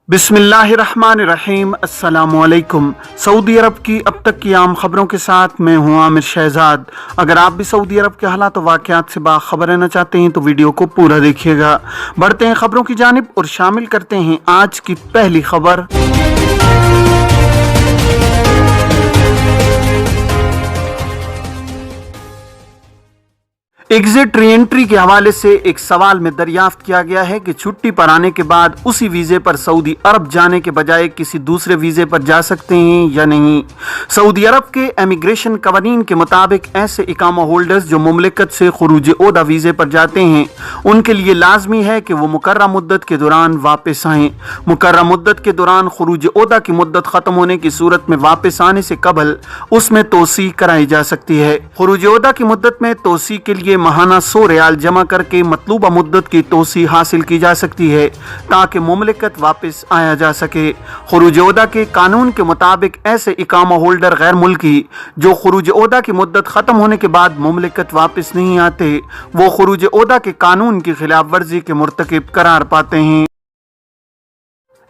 बिस्मिल्लाहिर्रहमानिर्रहीम। अस्सलामुअलैकुम। सऊदी अरब की अब तक की आम खबरों के साथ मैं हूं आमिर शहजाद। अगर आप भी सऊदी अरब के हालात व वाक़यात से बाखबर रहना चाहते हैं तो वीडियो को पूरा देखिएगा। बढ़ते हैं खबरों की जानिब और शामिल करते हैं आज की पहली खबर। एग्जिट री एंट्री के हवाले से एक सवाल में दरियाफ्त किया गया है कि छुट्टी पर आने के बाद उसी वीजे पर सऊदी अरब जाने के बजाय किसी दूसरे वीजे पर जा सकते हैं या नहीं। सऊदी अरब के इमिग्रेशन कवानीन के मुताबिक ऐसे इकामा होल्डर्स जो मुमलिकत से खुरूज ओहदा वीजे पर जाते हैं उनके लिए लाजमी है कि वो मुकर्रर मुद्दत के दौरान वापस आएँ। मुकर्रर मुद्दत के दौरान खुरूज ओहदा की मुद्दत खत्म होने की सूरत में वापस आने से कबल उसमें तोसी कराई जा सकती है। खुरूज ओहदा की मुद्दत में तोसी के लिए महाना 100 रियाल जमा करके मतलूबा मुद्दत की तोसी हासिल की जा सकती है ताकि मुमलिकत वापस आया जा सके। खुरूज ओहदा के कानून के मुताबिक ऐसे इकामा होल्डर गैर मुल्की जो खुरूज ओहदा की मुद्दत खत्म होने के बाद मुमलिकत वापस नहीं आते वो खुरूज ओहदा के कानून की खिलाफ वर्जी के मुर्तकिब करार पाते हैं।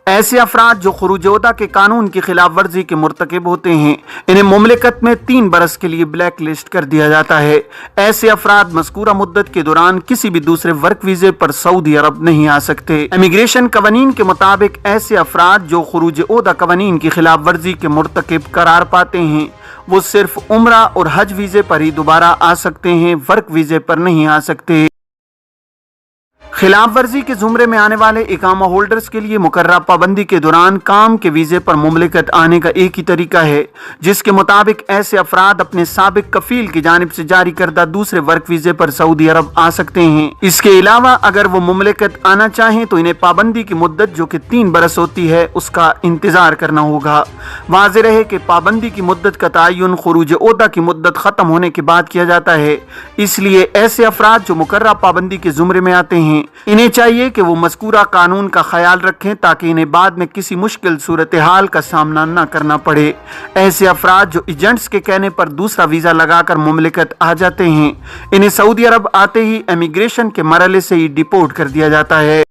ऐसे अफराद जो खुरूज ओहदा के कानून की खिलाफ वर्जी के मुर्तकिब होते हैं इन्हें मुमलिकत में 3 बरस के लिए ब्लैक लिस्ट कर दिया जाता है। ऐसे अफराद मज़कूरा मुद्दत के दौरान किसी भी दूसरे वर्क वीजे पर सऊदी अरब नहीं आ सकते। इमिग्रेशन कवानीन के मुताबिक ऐसे अफराद जो खुरूज ओहदा कवानीन की खिलाफ वर्जी के मुर्तकिब करार पाते हैं वो सिर्फ उम्रा और हज वीजे पर ही दोबारा आ सकते हैं, वर्क वीजे पर नहीं आ सकते। खिलाफ वर्जी के जुमरे में आने वाले इकामा होल्डर्स के लिए मुकर्रर पाबंदी के दौरान काम के वीजे पर मुमलिकत आने का एक ही तरीका है जिसके मुताबिक ऐसे अफराद अपने साबिक कफील की जानिब से जारी करदा दूसरे वर्क वीजे पर सऊदी अरब आ सकते हैं। इसके अलावा अगर वो मुमलिकत आना चाहें तो इन्हें पाबंदी की मुद्दत जो कि 3 बरस होती है उसका इंतजार करना होगा। वाज़ेह रहे कि पाबंदी की मुद्दत का तयन खुरूज ओहदा की मुद्दत खत्म होने के बाद किया जाता है, इसलिए ऐसे अफराद जो मुकर्रर पाबंदी के जुमरे में आते हैं इन्हें चाहिए कि वो मज़कूरा कानून का ख्याल रखें ताकि इन्हें बाद में किसी मुश्किल सूरत हाल का सामना न करना पड़े। ऐसे अफराद जो एजेंट्स के कहने पर दूसरा वीज़ा लगाकर मुमलिकत आ जाते हैं इन्हें सऊदी अरब आते ही इमिग्रेशन के मरहले से ही डिपोर्ट कर दिया जाता है।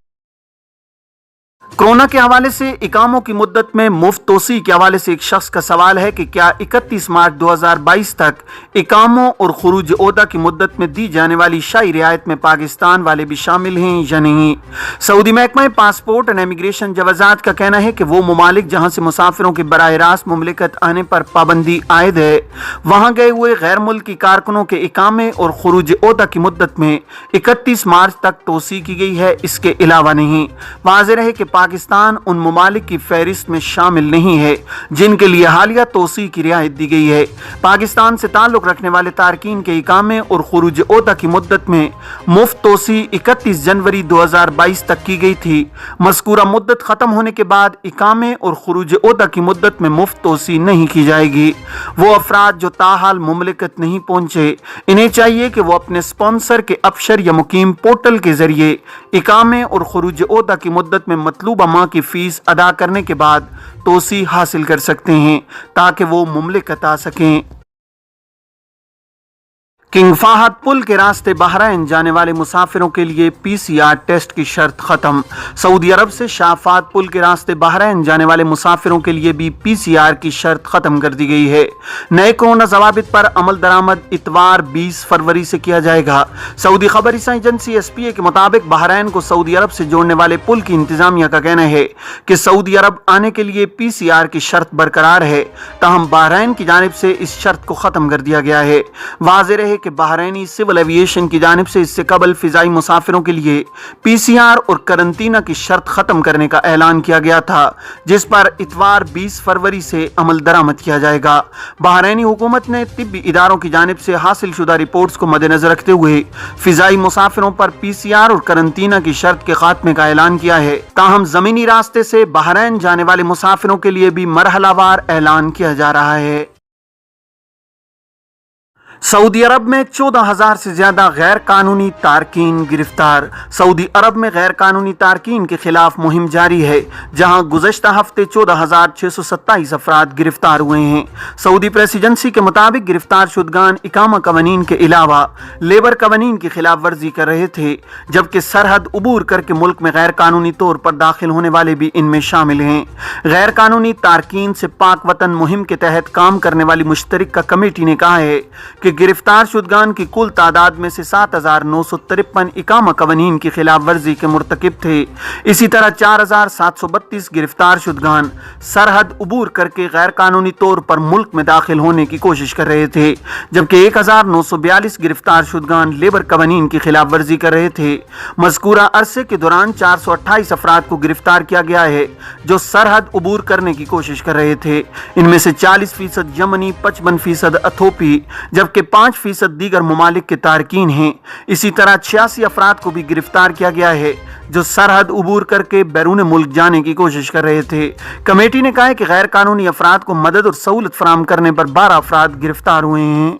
कोरोना के हवाले से इकामों की मुद्दत में मुफ्त तोसी के हवाले से एक शख्स का सवाल है कि क्या 31 मार्च 2022 तक इकामों और खुरूज ओहदा की मुद्दत में दी जाने वाली शाही रियायत में पाकिस्तान वाले भी शामिल हैं या नहीं। सऊदी महकमा पासपोर्ट एंड इमिग्रेशन जवाजात का कहना है कि वो ममालिक जहां से मुसाफिरों के बराह रास्त मुमलिकत आने पर पाबंदी आयद है वहां गए हुए गैर मुल्की कारकुनों के इकामे और खुरूज ओहदा की मुद्दत में 31 मार्च तक तोसी की गई है, इसके अलावा नहीं। वाज़ेह रहे कि पाकिस्तान उन ममालिक की फहरिस्त में शामिल नहीं है जिनके लिए हालिया तोसी की रियायत दी गई है। पाकिस्तान से ताल्लुक रखने वाले तारकीन के इकामे और खुरूज ओहदा की मुद्दत में मुफ्त तोसी 31 जनवरी 2022 तक की गई थी। मज़कूरा मुद्दत खत्म होने के बाद इकामे और खुरूज ओहदा की मुद्दत में मुफ्त तोसी नहीं की जाएगी। वो अफराद जो ताहाल मुमलिकत नहीं पहुंचे इन्हें चाहिए कि वो अपने स्पॉन्सर के अबशर या मुकीम पोर्टल के जरिए इकामे और खुरूज ओहदा की मुद्दत में मतलूबा माह की फीस अदा करने के बाद तोसी हासिल कर सकते हैं ताकि वो मुमलिकत आ सकें। किंग फाहद पुल के रास्ते बहरैन जाने वाले मुसाफिरों के लिए PCR टेस्ट की शर्त खत्म। सऊदी अरब से शाह फाहद पुल के रास्ते बहरैन जाने वाले मुसाफिरों के लिए भी PCR की शर्त खत्म कर दी गई है। नए कोरोना ज़वाबित पर अमल दरामद इतवार 20 फरवरी से किया जाएगा। सऊदी खबर एजेंसी SPA के मुताबिक बहरैन को सऊदी अरब से जोड़ने वाले पुल की इंतजामिया का कहना है कि सऊदी अरब आने के लिए PCR की शर्त बरकरार है, ताहम बहरैन की जानिब से इस शर्त को खत्म कर दिया गया है। वाज़ेह रहे कि बहरैनी सिविल एविएशन की जानिब से इससे कबल फिजाई मुसाफिरों के लिए PCR और करंटीना की शर्त खत्म करने का ऐलान किया गया था जिस पर इतवार 20 फरवरी से अमल दरामद किया जाएगा। बहरैनी हुकूमत ने तिब्बी इदारों की जानिब से हासिल शुदा रिपोर्ट्स को मद्देनजर रखते हुए फिजाई मुसाफिरों पर PCR और करंटीना की शर्त के खात्मे का ऐलान किया है, ताहम जमीनी रास्ते से बहरैन जाने वाले मुसाफिरों के लिए भी मरहलावार ऐलान किया जा रहा है। सऊदी अरब में 14,000 से ज्यादा गैर कानूनी तारकीन गिरफ्तार। सऊदी अरब में गैर कानूनी तारकीन के खिलाफ मुहिम जारी है, जहां गुज़श्ता हफ्ते 14,627 अफराद गिरफ्तार हुए हैं। सऊदी प्रेस एजेंसी के मुताबिक गिरफ्तार शुदगान इकामा कवानीन के अलावा लेबर कवानीन की खिलाफ वर्जी कर रहे थे, जबकि सरहद उबूर करके मुल्क में गैर कानूनी तौर पर दाखिल होने वाले भी इनमें शामिल हैं। गैर कानूनी तारकीन से पाक वतन मुहिम के तहत काम करने वाली मुश्तरका कमेटी ने कहा है कि गिरफ्तार शुदगान की कुल तादाद में से 7,953 इकामा कवानीन की खिलाफ वर्जी के मुर्तकिब थे। इसी तरह 4,732 गिरफ्तार शुदगान सरहद उबूर करके गैर कानूनी तौर पर मुल्क में दाखिल होने की कोशिश कर रहे थे, जबकि 1,942 गिरफ्तार शुदगान लेबर कवानीन की खिलाफ वर्जी कर रहे थे। मज़कूरा अरसे के दौरान 428 अफराद को गिरफ्तार किया गया है जो सरहद उबूर करने की कोशिश कर रहे थे। इनमें से 40% यमनी, 55% अथोपी, जबकि 5% दीगर ममालिक के तारकीन हैं। इसी तरह 86 अफराद को भी गिरफ्तार किया गया है जो सरहद उबूर करके बैरून मुल्क जाने की कोशिश कर रहे थे। कमेटी ने कहा है कि गैर कानूनी अफराद को मदद और सहूलत फराहम करने पर 12 अफराद गिरफ्तार हुए हैं।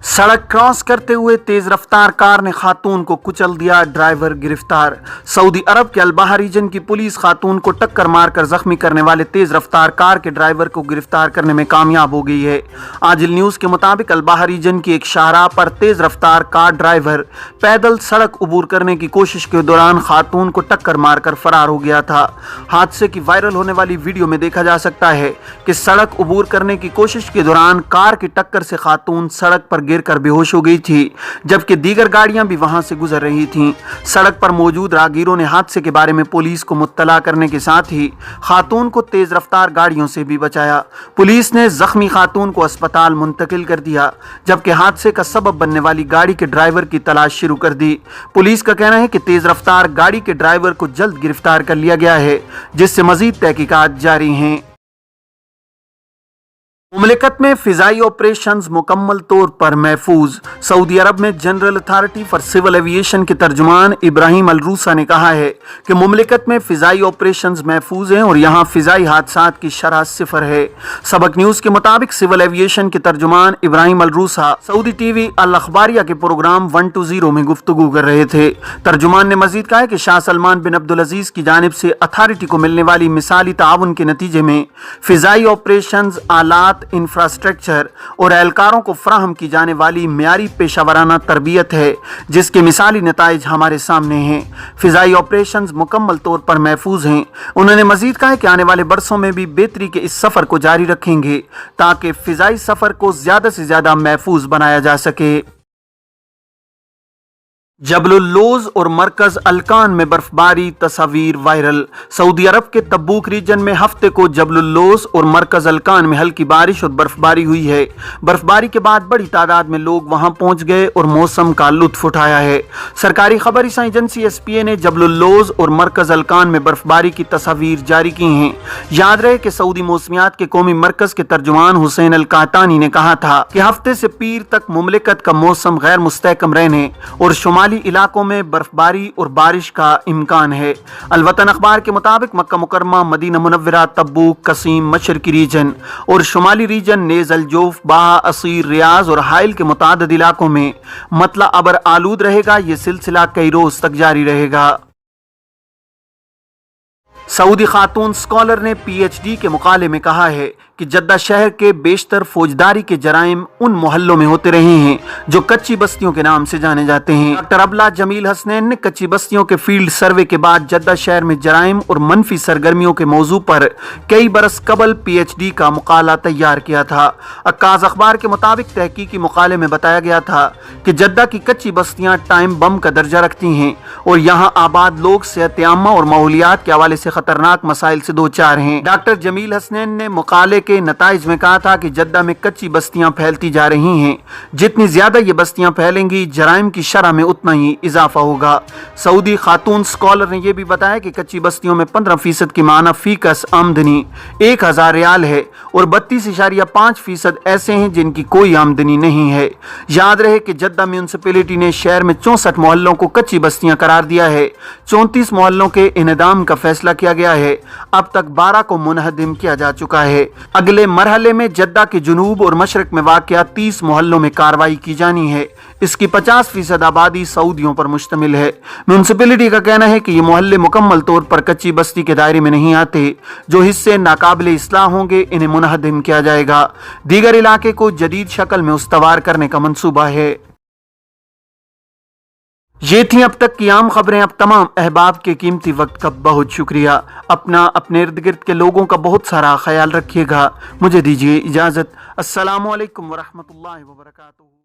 सड़क क्रॉस करते हुए तेज रफ्तार कार ने खातून को कुचल दिया, ड्राइवर गिरफ्तार। सऊदी अरब के अलबाहा रीजन की पुलिस खातून को टक्कर मारकर जख्मी करने वाले तेज रफ्तार कार के ड्राइवर को गिरफ्तार करने में कामयाब हो गई है। आजिल न्यूज़ के मुताबिक अलबाहा रीजन की एक शाहराह पर तेज रफ्तार कार ड्राइवर पैदल सड़क उबूर करने की कोशिश के दौरान खातून को टक्कर मारकर फरार हो गया था। हादसे की वायरल होने वाली वीडियो में देखा जा सकता है कि सड़क उबूर करने की कोशिश के दौरान कार की टक्कर से खातून सड़क पर गिरकर बेहोश हो गई थी, जबकि दीगर गाड़ियां भी वहां से गुजर रही थीं। सड़क पर मौजूद राहगीरों ने हादसे के बारे में पुलिस को मुत्तला करने के साथ ही खातून को तेज रफ्तार गाड़ियों से भी बचाया। पुलिस ने जख्मी खातून को अस्पताल मुंतकिल कर दिया, जबकि हादसे का सबब बनने वाली गाड़ी के ड्राइवर की तलाश शुरू कर दी। पुलिस का कहना है कि तेज रफ्तार गाड़ी के ड्राइवर को जल्द गिरफ्तार कर लिया गया है, जिससे मजीद तहकीकात जारी हैं। मुमलिकत में फिजाई ऑपरेशंस मुकम्मल तौर पर महफूज। सऊदी अरब में general authority for civil aviation के तर्जुमान इब्राहिम अल रूसा ने कहा है कि मुमलिकत में फिजाई ऑपरेशंस महफूज हैं और यहाँ फिजाई हादसात की शरह सिफर है। सबक न्यूज़ के मुताबिक सिविल एविएशन के तर्जुमान इब्राहिम अल रूसा सऊदी टीवी अल अखबारिया के प्रोग्राम 120 में गुफ्तगू कर रहे थे। तर्जुमान ने मजीद कहा कि शाह सलमान बिन अब्दुल अजीज की जानिब से अथॉरिटी को मिलने वाली मिसाली ताउन के नतीजे में फिजाई ऑपरेशंस, आलात, इंफ्रास्ट्रक्चर और एहलकारों को फराहम की जाने वाली मियारी पेशावराना तरबियत है, जिसके मिसाली नताइज हमारे सामने हैं। फिजाई ऑपरेशंस मुकम्मल तौर पर महफूज हैं। उन्होंने मजीद कहा कि आने वाले बरसों में भी बेहतरी के इस सफ़र को जारी रखेंगे ताकि फिजाई सफ़र को ज़्यादा से ज़्यादा महफूज बनाया जा सके। जबलुल लोज और मरकज अलकान में बर्फबारी, तस्वीर वायरल। सऊदी अरब के तब्बूक रीजन में हफ्ते को जबलुल लोज और मरकज अलकान में हल्की बारिश और बर्फबारी हुई है। बर्फबारी के बाद बड़ी तादाद में लोग वहां पहुंच गए और मौसम का लुत्फ उठाया है। सरकारी खबर रसां एजेंसी SPA ने जबलुल लोज और मरकज अलकान में बर्फबारी की तस्वीर जारी की हैं। याद रहे कि सऊदी मौसमियात के कौमी मरकज के तर्जुमान हुसैन अल कातानी ने कहा था कि हफ्ते से पीर तक मुमलिकत का मौसम गैर मुस्तहकम रहने और शुमाली इलाकों में बर्फबारी और बारिश का इम्कान है। अलवतन अखबार के मुताबिक मक्का मुकरमा, मदीना मुनव्वरा, तब्बूक, कसीम, मशरकी रीजन और शुमाली रीजन नेज़ अल-जोफ, बाहा, असीर, रियाज और हाइल के मुतादिद इलाकों में मतला अबर आलूद रहेगा। ये सिलसिला कई रोज तक जारी रहेगा। सऊदी खातून स्कॉलर ने PhD के मुकाले में कहा है कि जद्दा शहर के बेशतर फौजदारी के जराइम उन मोहल्लों में होते रहे हैं जो कच्ची बस्तियों के नाम से जाने जाते हैं। डॉक्टर अबला जमील हसनैन ने कच्ची बस्तियों के फील्ड सर्वे के बाद जद्दा शहर में जराइम और मनफी सरगर्मियों के मौजू पर कई बरस कबल PhD का मुकाला तैयार किया था। अक्काज अखबार के मुताबिक तहकीकी मुकाले में बताया गया था कि जद्दा की कच्ची बस्तियां टाइम बम का दर्जा रखती हैं और यहाँ आबाद लोग सेहत आमा और माहौलियात के हवाले से खतरनाक मसाइल से दो चार हैं। डॉक्टर जमील हसनैन ने मुकाले के नताइज में कहा था कि जद्दा में कच्ची बस्तियां फैलती जा रही हैं। जितनी ज्यादा ये बस्तियां फैलेंगी, जराइम की शरह में उतना ही इजाफा होगा। सऊदी खातून स्कॉलर ने यह भी बताया कि कच्ची बस्तियों में 15% की माना फीकस आमदनी 1000 रियाल है और 32.5% ऐसे हैं जिनकी कोई आमदनी नहीं है। याद रहे कि जद्दा म्यूनसिपैलिटी ने शहर में 64 मोहल्लों को कच्ची बस्तियां करार दिया है। 34 मोहल्लों के इनेदाम का फैसला किया गया है। अब तक 12 को मुनहदिम किया जा चुका है। اگلے مرحلے میں جدہ کے جنوب اور مشرق میں واقع 30 محلوں میں کارروائی کی جانی ہے۔ اس کی 50% آبادی سعودیوں پر مشتمل ہے۔ میونسپلٹی کا کہنا ہے کہ یہ محلے مکمل طور پر کچی بستی کے دائرے میں نہیں آتے۔ جو حصے ناقابل اصلاح ہوں گے انہیں منہدم کیا جائے گا۔ دیگر علاقے کو جدید شکل میں استوار کرنے کا منصوبہ ہے۔ یہ تھیں اب تک کی عام خبریں۔ اب تمام احباب کے قیمتی وقت کا بہت شکریہ۔ اپنے ارد گرد کے لوگوں کا بہت سارا خیال رکھیے گا۔ مجھے دیجیے اجازت۔ السلام علیکم ورحمۃ اللہ وبرکاتہ۔